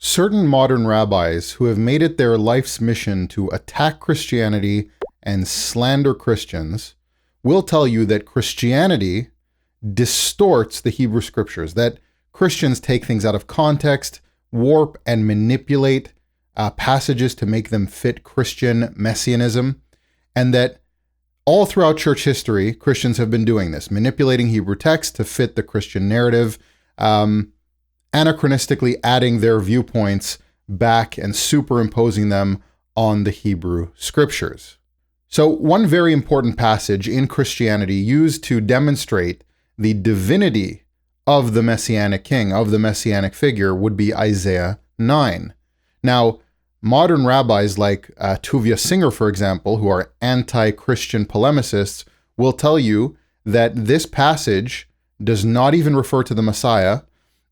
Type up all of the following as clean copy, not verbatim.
Certain modern rabbis who have made it their life's mission to attack Christianity and slander Christians will tell you that Christianity distorts the Hebrew scriptures, that Christians take things out of context, warp and manipulate passages to make them fit Christian messianism, and that all throughout church history, Christians have been doing this, manipulating Hebrew text to fit the Christian narrative, anachronistically adding their viewpoints back and superimposing them on the Hebrew scriptures. So one very important passage in Christianity used to demonstrate the divinity of the Messianic king, of the Messianic figure, would be Isaiah 9. Now, modern rabbis like Tovia Singer, for example, who are anti-Christian polemicists, will tell you that this passage does not even refer to the Messiah,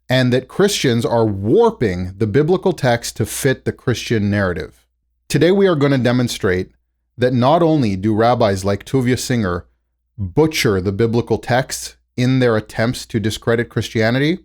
and that Christians are warping the biblical text to fit the Christian narrative. Today we are going to demonstrate that not only do rabbis like Tovia Singer butcher the biblical text in their attempts to discredit Christianity,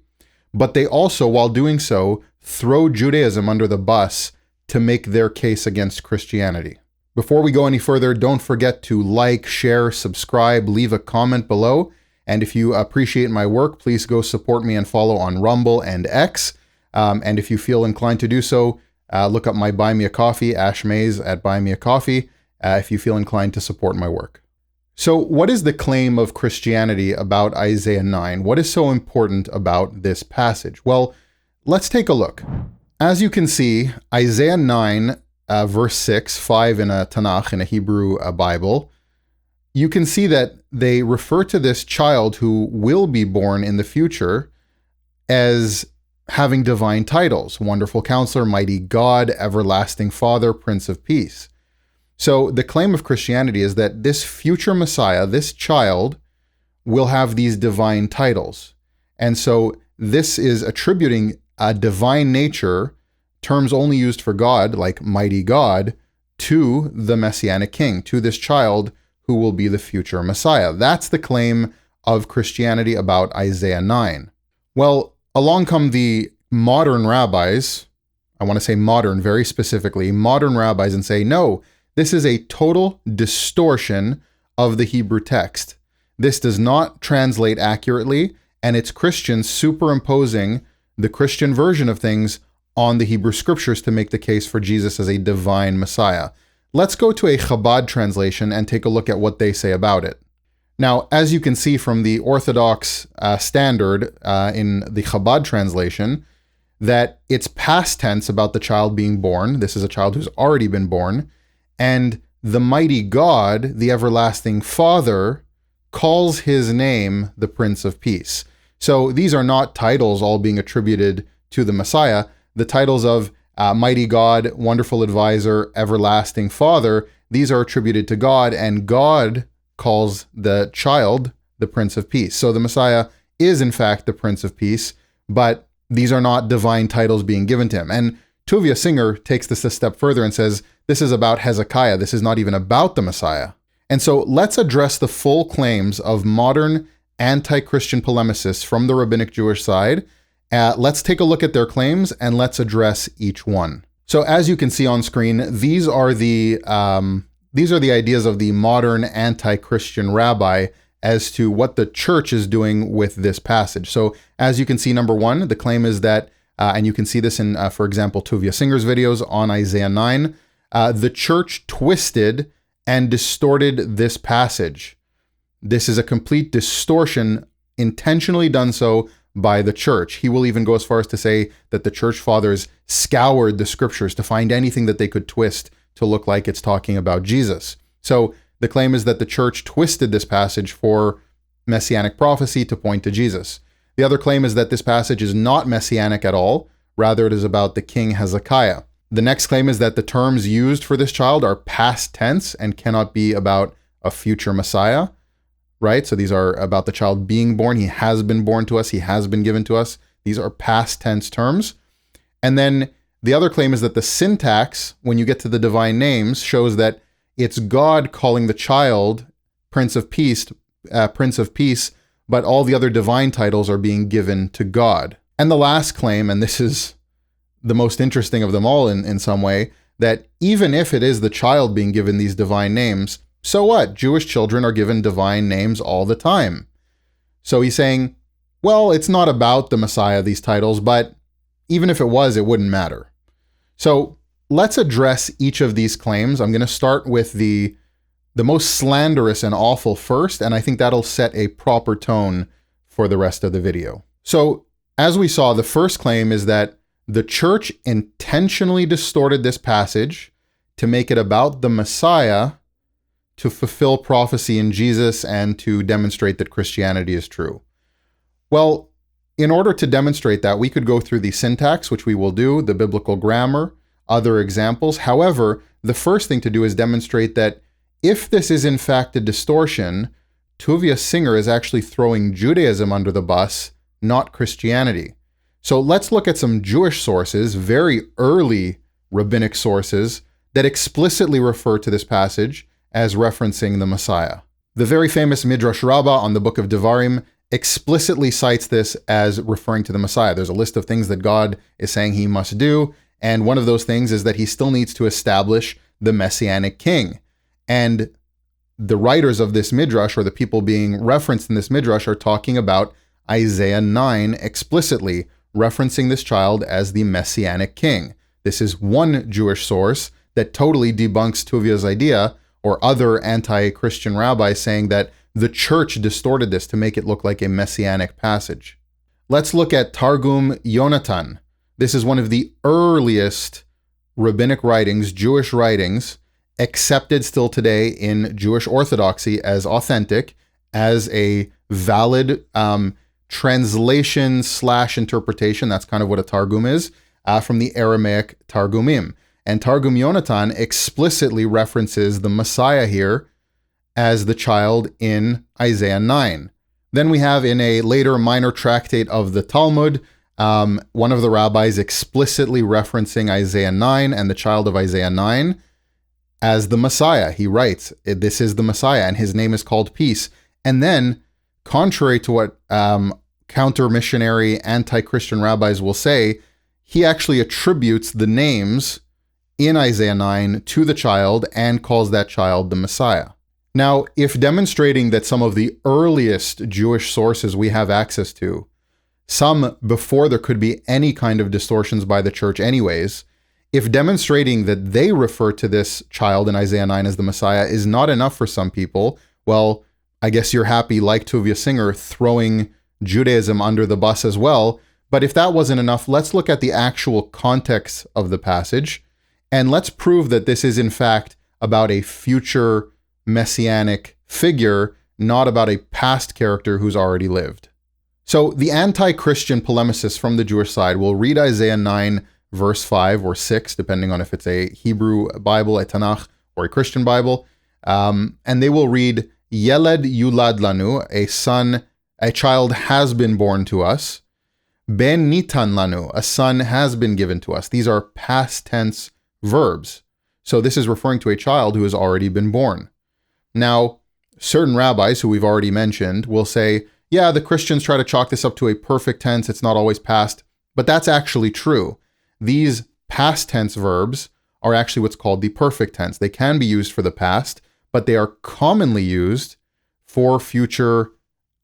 but they also, while doing so, throw Judaism under the bus to make their case against Christianity. Before we go any further, don't forget to like, share, subscribe, leave a comment below. And if you appreciate my work, please go support me and follow on Rumble and X. And if you feel inclined to do so, look up my Buy Me a Coffee, Ash Mays at Buy Me a Coffee, if you feel inclined to support my work. So what is the claim of Christianity about Isaiah 9? What is so important about this passage? Well, let's take a look. As you can see, Isaiah 9, verse 6, 5 in a Tanakh, in a Hebrew Bible, you can see that they refer to this child who will be born in the future as having divine titles: Wonderful Counselor, Mighty God, Everlasting Father, Prince of Peace. So the claim of Christianity is that this future Messiah, this child, will have these divine titles. And so this is attributing a divine nature, terms only used for God, like Mighty God, to the Messianic King, to this child who will be the future Messiah. That's the claim of Christianity about Isaiah 9. Well, along come the modern rabbis, I want to say modern very specifically, modern rabbis, and say, no, this is a total distortion of the Hebrew text. This does not translate accurately, and it's Christians superimposing the Christian version of things on the Hebrew scriptures to make the case for Jesus as a divine Messiah. Let's go to a Chabad translation and take a look at what they say about it. Now, as you can see from the Orthodox standard in the Chabad translation, that it's past tense about the child being born. This is a child who's already been born. And the mighty God, the everlasting Father, calls his name the Prince of Peace. So these are not titles all being attributed to the Messiah. The titles of Mighty God, Wonderful Advisor, Everlasting Father, these are attributed to God, and God calls the child the Prince of Peace. So the Messiah is in fact the Prince of Peace, but these are not divine titles being given to him. And Tovia Singer takes this a step further and says, this is about Hezekiah. This is not even about the Messiah. And so let's address the full claims of modern anti-Christian polemicists from the rabbinic Jewish side. Let's take a look at their claims and let's address each one. So as you can see on screen, these are the ideas of the modern anti-Christian rabbi as to what the church is doing with this passage. So as you can see, number one, the claim is that, and you can see this in, for example, Tovia Singer's videos on Isaiah 9, the church twisted and distorted this passage. This is a complete distortion, intentionally done so by the church. He will even go as far as to say that the church fathers scoured the scriptures to find anything that they could twist to look like it's talking about Jesus. So the claim is that the church twisted this passage for messianic prophecy to point to Jesus. The other claim is that this passage is not messianic at all. Rather, it is about the king Hezekiah. The next claim is that the terms used for this child are past tense and cannot be about a future Messiah, right? So these are about the child being born. He has been born to us. He has been given to us. These are past tense terms. And then the other claim is that the syntax, when you get to the divine names, shows that it's God calling the child Prince of Peace, but all the other divine titles are being given to God. And the last claim, and this is the most interesting of them all in some way, that even if it is the child being given these divine names, so what? Jewish children are given divine names all the time. So he's saying, well, it's not about the Messiah, these titles, but even if it was, it wouldn't matter. So let's address each of these claims. I'm going to start with the most slanderous and awful first, and I think that'll set a proper tone for the rest of the video. So as we saw, the first claim is that the church intentionally distorted this passage to make it about the Messiah to fulfill prophecy in Jesus and to demonstrate that Christianity is true. Well, in order to demonstrate that, we could go through the syntax, which we will do, the biblical grammar, other examples. However, the first thing to do is demonstrate that if this is in fact a distortion, Tovia Singer is actually throwing Judaism under the bus, not Christianity. So let's look at some Jewish sources, very early rabbinic sources, that explicitly refer to this passage as referencing the Messiah. The very famous Midrash Rabbah on the book of Devarim explicitly cites this as referring to the Messiah. There's a list of things that God is saying he must do, and one of those things is that he still needs to establish the Messianic king. And the writers of this Midrash, or the people being referenced in this Midrash, are talking about Isaiah 9 explicitly, referencing this child as the Messianic king. This is one Jewish source that totally debunks Tovia's idea, or other anti-Christian rabbis saying that the church distorted this to make it look like a messianic passage. Let's look at Targum Yonatan. This is one of the earliest rabbinic writings, Jewish writings, accepted still today in Jewish orthodoxy as authentic, as a valid translation / interpretation. That's kind of what a Targum is, from the Aramaic Targumim. And Targum Yonatan explicitly references the Messiah here as the child in Isaiah 9. Then we have in a later minor tractate of the Talmud, one of the rabbis explicitly referencing Isaiah 9 and the child of Isaiah 9 as the Messiah. He writes, this is the Messiah, and his name is called Peace. And then, contrary to what counter-missionary, anti-Christian rabbis will say, he actually attributes the names in Isaiah 9 to the child and calls that child the Messiah. Now, if demonstrating that some of the earliest Jewish sources we have access to, some before there could be any kind of distortions by the church anyways, if demonstrating that they refer to this child in Isaiah 9 as the Messiah is not enough for some people, well, I guess you're happy, like Tovia Singer, throwing Judaism under the bus as well. But if that wasn't enough, let's look at the actual context of the passage, and let's prove that this is in fact about a future messianic figure, not about a past character who's already lived. So the anti-Christian polemicists from the Jewish side will read Isaiah 9 verse 5 or 6, depending on if it's a Hebrew Bible, a Tanakh, or a Christian Bible, and they will read, Yeled yulad lanu, a child has been born to us, Ben nitan lanu, a son has been given to us. These are past tense verbs. So this is referring to a child who has already been born. Now, certain rabbis who we've already mentioned will say, yeah, the Christians try to chalk this up to a perfect tense. It's not always past, but that's actually true. These past tense verbs are actually what's called the perfect tense. They can be used for the past, but they are commonly used for future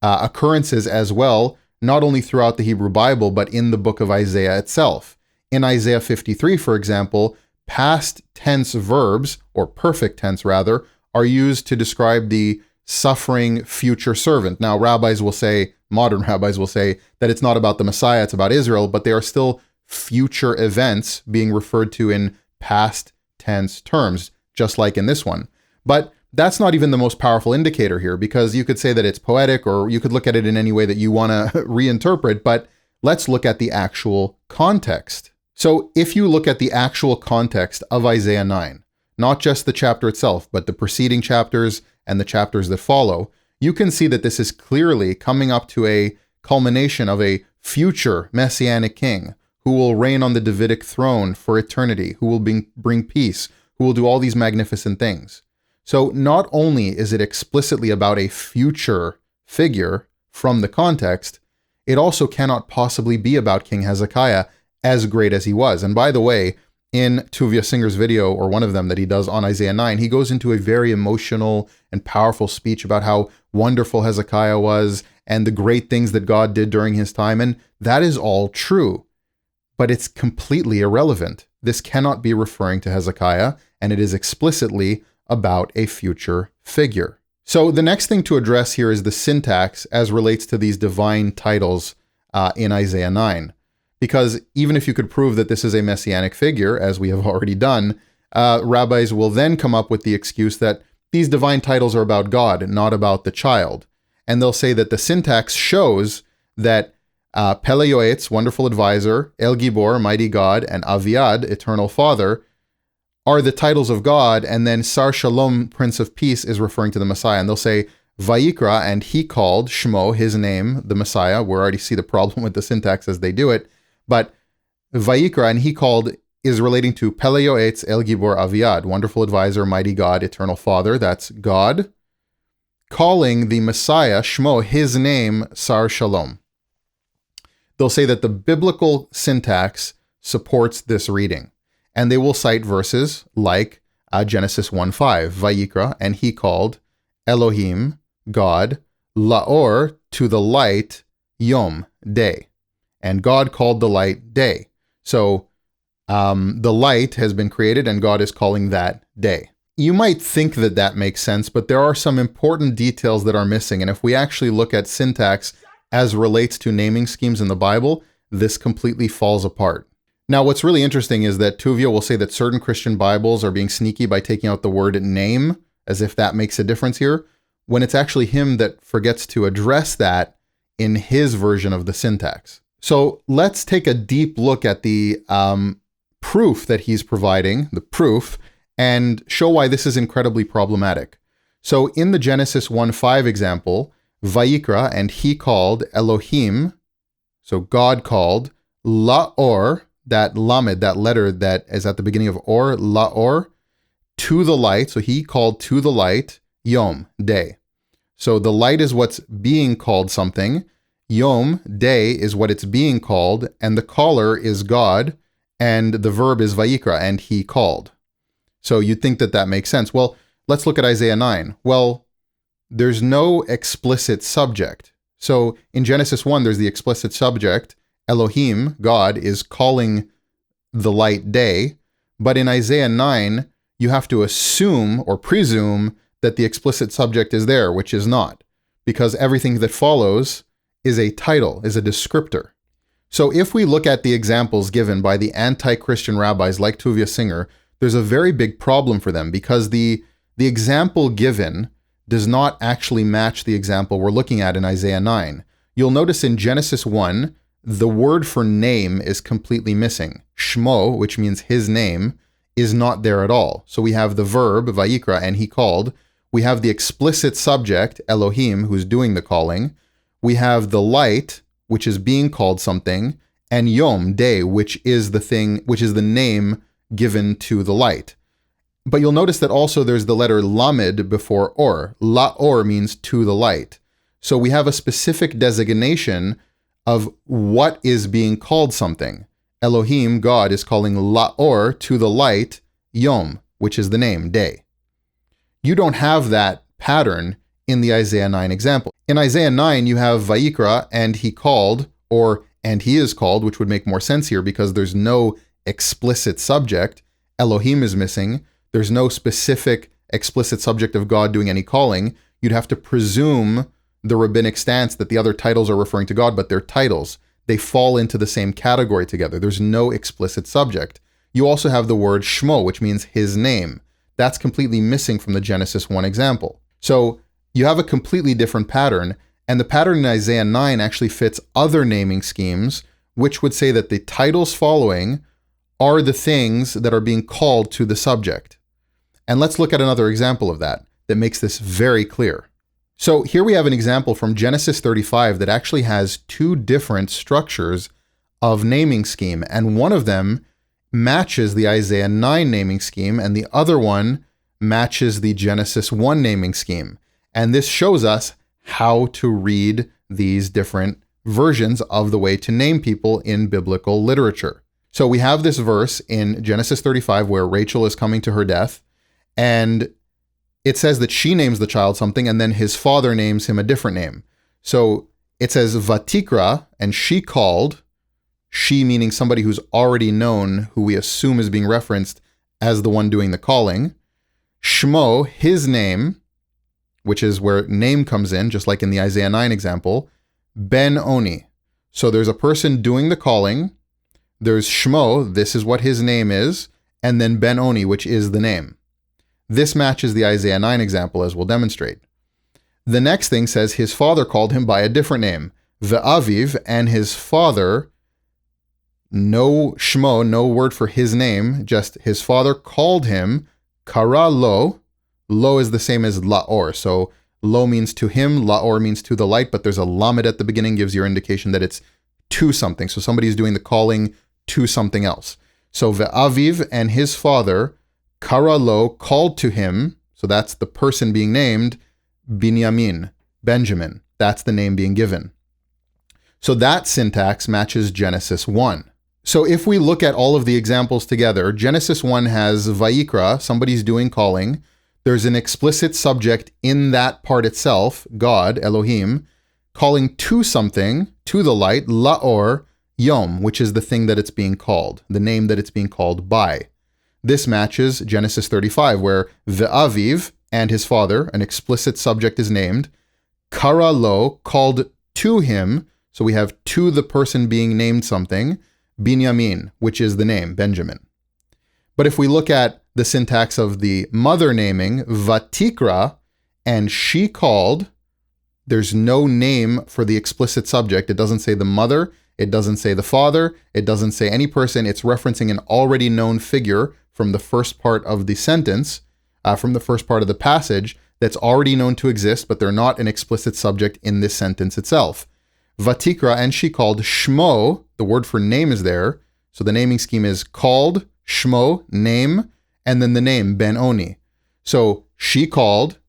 occurrences as well, not only throughout the Hebrew Bible, but in the book of Isaiah itself. In Isaiah 53, for example, past tense verbs, or perfect tense rather, are used to describe the suffering future servant. Now, modern rabbis will say that it's not about the Messiah, it's about Israel, but they are still future events being referred to in past tense terms, just like in this one. But that's not even the most powerful indicator here, because you could say that it's poetic, or you could look at it in any way that you want to reinterpret, but let's look at the actual context. So if you look at the actual context of Isaiah 9, not just the chapter itself, but the preceding chapters and the chapters that follow, you can see that this is clearly coming up to a culmination of a future messianic king who will reign on the Davidic throne for eternity, who will bring peace, who will do all these magnificent things. So not only is it explicitly about a future figure from the context, it also cannot possibly be about King Hezekiah, as great as he was. And by the way, in Tovia Singer's video, or one of them that he does on Isaiah 9, he goes into a very emotional and powerful speech about how wonderful Hezekiah was and the great things that God did during his time. And that is all true, but it's completely irrelevant. This cannot be referring to Hezekiah, and it is explicitly about a future figure. So the next thing to address here is the syntax as relates to these divine titles in Isaiah 9. Because even if you could prove that this is a messianic figure, as we have already done, rabbis will then come up with the excuse that these divine titles are about God and not about the child. And they'll say that the syntax shows that Pele Yoetz, wonderful advisor, El Gibor, mighty God, and Aviad, eternal father, are the titles of God, and then Sar Shalom, Prince of Peace, is referring to the Messiah. And they'll say, Vayikra, and he called, Shmo, his name, the Messiah. We already see the problem with the syntax as they do it. But Vayikra, and he called, is relating to Pele Yoetz, El Gibor, Aviad, wonderful advisor, mighty God, eternal father. That's God. Calling the Messiah, Shmo, his name, Sar Shalom. They'll say that the biblical syntax supports this reading. And they will cite verses like Genesis 1:5, Vayikra, and he called Elohim, God, Laor, to the light, Yom, day. And God called the light day. So the light has been created and God is calling that day. You might think that that makes sense, but there are some important details that are missing. And if we actually look at syntax as relates to naming schemes in the Bible, this completely falls apart. Now, what's really interesting is that Tovia will say that certain Christian Bibles are being sneaky by taking out the word name, as if that makes a difference here, when it's actually him that forgets to address that in his version of the syntax. So let's take a deep look at the proof that he's providing, the proof, and show why this is incredibly problematic. So in the Genesis 1:5 example, Vayikra, and he called Elohim, so God called, Laor, that lamed, that letter that is at the beginning of or, Laor, to the light, so he called to the light, Yom, day. So the light is what's being called something, Yom, day, is what it's being called, and the caller is God, and the verb is Vayikra, and he called. So you'd think that that makes sense. Well, let's look at Isaiah 9. Well, there's no explicit subject. So in Genesis 1, there's the explicit subject, Elohim, God, is calling the light day. But in Isaiah 9, you have to assume or presume that the explicit subject is there, which is not, because everything that follows is a title, is a descriptor. So if we look at the examples given by the anti-Christian rabbis like Tovia Singer, there's a very big problem for them because the example given does not actually match the example we're looking at in Isaiah 9. You'll notice in Genesis 1, the word for name is completely missing. Shmo, which means his name, is not there at all. So we have the verb, Vayikra, and he called. We have the explicit subject, Elohim, who's doing the calling. We have the light, which is being called something, and Yom, day, which is the thing, which is the name given to the light. But you'll notice that also there's the letter lamed before or. Laor means to the light. So we have a specific designation of what is being called something. Elohim, God, is calling Laor, to the light, Yom, which is the name, day. You don't have that pattern in the Isaiah 9 example. In Isaiah 9, you have Vayikra, and he called, or and he is called, which would make more sense here because there's no explicit subject. Elohim is missing. There's no specific explicit subject of God doing any calling. You'd have to presume the rabbinic stance that the other titles are referring to God, but they're titles. They fall into the same category together. There's no explicit subject. You also have the word Shmo, which means his name. That's completely missing from the Genesis 1 example. So you have a completely different pattern, and the pattern in Isaiah 9 actually fits other naming schemes, which would say that the titles following are the things that are being called to the subject. And let's look at another example of that makes this very clear. So here we have an example from Genesis 35 that actually has two different structures of naming scheme, and one of them matches the Isaiah 9 naming scheme, and the other one matches the Genesis 1 naming scheme. And this shows us how to read these different versions of the way to name people in biblical literature. So we have this verse in Genesis 35 where Rachel is coming to her death, and it says that she names the child something, and then his father names him a different name. So it says Vatikra, and she called, she meaning somebody who's already known, who we assume is being referenced as the one doing the calling. Shmo, his name, which is where name comes in, just like in the Isaiah 9 example, Ben Oni. So there's a person doing the calling, there's Shmo, this is what his name is, and then Ben Oni, which is the name. This matches the Isaiah 9 example, as we'll demonstrate. The next thing says his father called him by a different name, Ve'aviv, and his father, no Shmo, no word for his name, just his father called him Kara Lo. Lo is the same as La'or, so Lo means to him, La'or means to the light, but there's a lamed at the beginning, gives your indication that it's to something. So somebody's doing the calling to something else. So Ve'aviv and his father, Kara Lo, called to him, so that's the person being named, Binyamin, Benjamin. That's the name being given. So that syntax matches Genesis 1. So if we look at all of the examples together, Genesis 1 has Vayikra, somebody's doing calling. There's an explicit subject in that part itself, God, Elohim, calling to something, to the light, La'or, Yom, which is the thing that it's being called, the name that it's being called by. This matches Genesis 35, where Ve'aviv and his father, an explicit subject is named, Kara Lo, called to him, so we have to the person being named something, Binyamin, which is the name, Benjamin. But if we look at the syntax of the mother naming, Vatikra, and she called, there's no name for the explicit subject. It doesn't say the mother, it doesn't say the father, it doesn't say any person. It's referencing an already known figure from the first part of the sentence, from the first part of the passage, that's already known to exist, but they're not an explicit subject in this sentence itself. Vatikra, and she called, Shmo, the word for name is there, so the naming scheme is called, Shmo, name, and then the name, Ben Oni. So she called,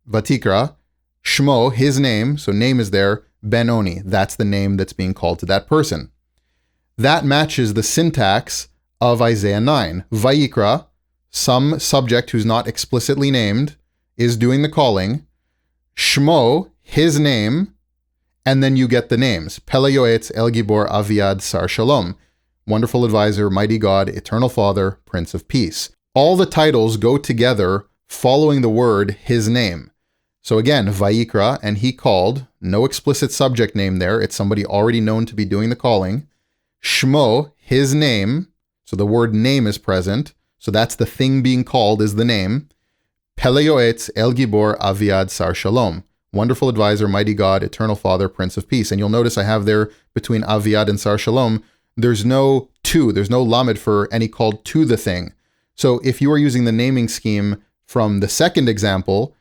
Vatikra, Shmo, his name, so name is there, Ben Oni, that's the name that's being called to that person. That matches the syntax of Isaiah 9. Vayikra, some subject who's not explicitly named, is doing the calling. Shmo, his name, and then you get the names. Pele Yoetz, El Gibor, Aviad, Sar Shalom. Wonderful Advisor, Mighty God, Eternal Father, Prince of Peace. All the titles go together following the word, his name. So again, Vayikra, and he called, no explicit subject name there, it's somebody already known to be doing the calling. Shmo, his name, so the word name is present, so that's the thing being called is the name. Pele Yoetz, El Gibor, Aviad, Sar Shalom. Wonderful Advisor, Mighty God, Eternal Father, Prince of Peace. And you'll notice I have there between Aviad and Sar Shalom, there's no to, there's no lamed for any called to the thing. So if you are using the naming scheme from the second example,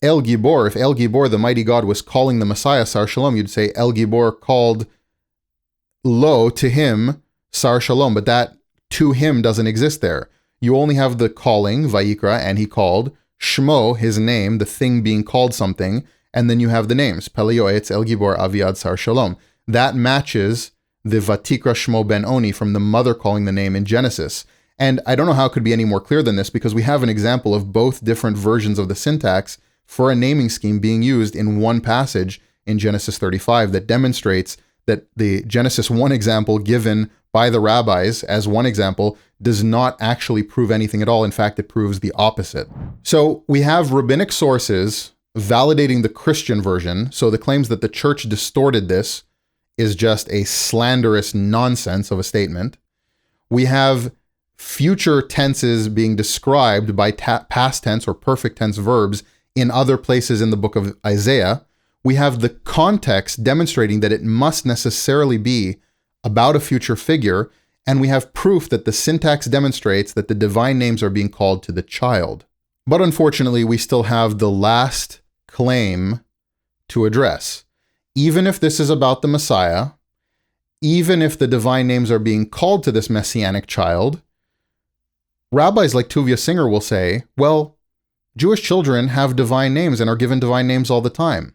El Gibor, if El Gibor, the Mighty God, was calling the Messiah, Sar Shalom, you'd say El Gibor called Lo to him, Sar Shalom, but that to him doesn't exist there. You only have the calling, Vayikra, and he called, Shmo, his name, the thing being called something, and then you have the names, Pele Yoetz, El Gibor, Aviad, Sar Shalom. That matches the Vatikra Shmo Ben Oni from the mother calling the name in Genesis. And I don't know how it could be any more clear than this, because we have an example of both different versions of the syntax for a naming scheme being used in one passage in Genesis 35 that demonstrates that the Genesis 1 example given by the rabbis as one example does not actually prove anything at all. In fact, it proves the opposite. So we have rabbinic sources validating the Christian version, so the claims that the church distorted this is just a slanderous nonsense of a statement. We have future tenses being described by past tense or perfect tense verbs in other places in the book of Isaiah. We have the context demonstrating that it must necessarily be about a future figure, and we have proof that the syntax demonstrates that the divine names are being called to the child. But unfortunately, we still have the last claim to address. Even if this is about the Messiah, even if the divine names are being called to this messianic child, rabbis like Tovia Singer will say, well, Jewish children have divine names and are given divine names all the time.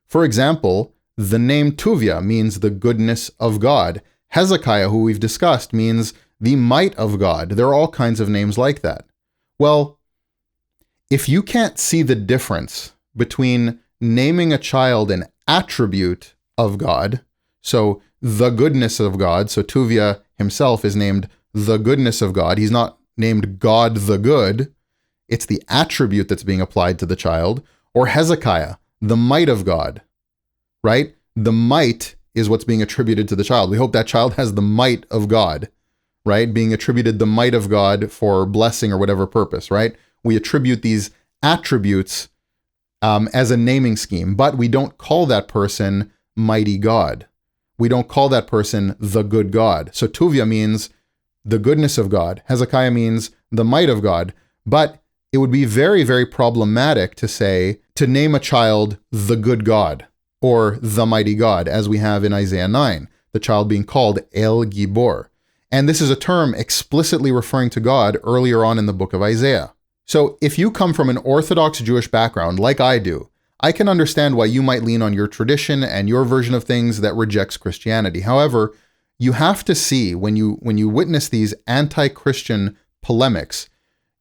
For example, the name Tovia means the goodness of God. Hezekiah, who we've discussed, means the might of God. There are all kinds of names like that. Well, if you can't see the difference between naming a child an attribute of God, so the goodness of God, so Tovia himself is named the goodness of God. He's not named God the good. It's the attribute that's being applied to the child. Or Hezekiah, the might of God, right? The might is what's being attributed to the child. We hope that child has the might of God, right? Being attributed the might of God for blessing or whatever purpose, right? We attribute these attributes as a naming scheme, but we don't call that person mighty God. We don't call that person the good God. So Tovia means the goodness of God. Hezekiah means the might of God. But it would be very, very problematic to name a child the good God or the mighty God, as we have in Isaiah 9, the child being called El Gibor. And this is a term explicitly referring to God earlier on in the book of Isaiah. So if you come from an Orthodox Jewish background, like I do, I can understand why you might lean on your tradition and your version of things that rejects Christianity. However, you have to see, when you witness these anti-Christian polemics,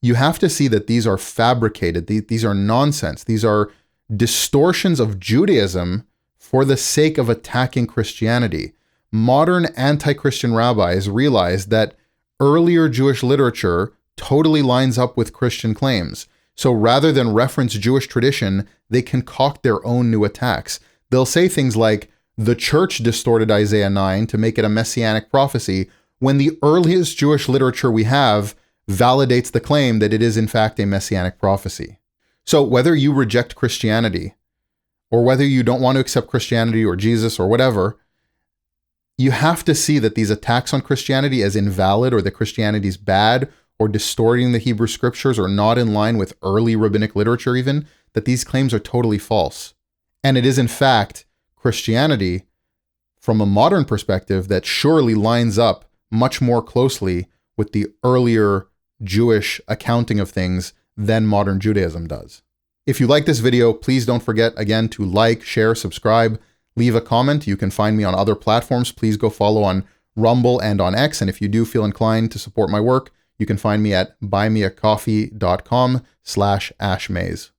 you have to see that these are fabricated. These are nonsense. These are distortions of Judaism for the sake of attacking Christianity. Modern anti-Christian rabbis realized that earlier Jewish literature totally lines up with Christian claims. So rather than reference Jewish tradition, they concoct their own new attacks. They'll say things like, the church distorted Isaiah 9 to make it a messianic prophecy, when the earliest Jewish literature we have validates the claim that it is in fact a messianic prophecy. So whether you reject Christianity, or whether you don't want to accept Christianity or Jesus or whatever, you have to see that these attacks on Christianity as invalid, or that Christianity is bad, or distorting the Hebrew scriptures, or not in line with early rabbinic literature even, that these claims are totally false. And it is in fact Christianity, from a modern perspective, that surely lines up much more closely with the earlier Jewish accounting of things than modern Judaism does. If you like this video, please don't forget, again, to like, share, subscribe, leave a comment. You can find me on other platforms. Please go follow on Rumble and on X. And if you do feel inclined to support my work, you can find me at buymeacoffee.com/ashmaze.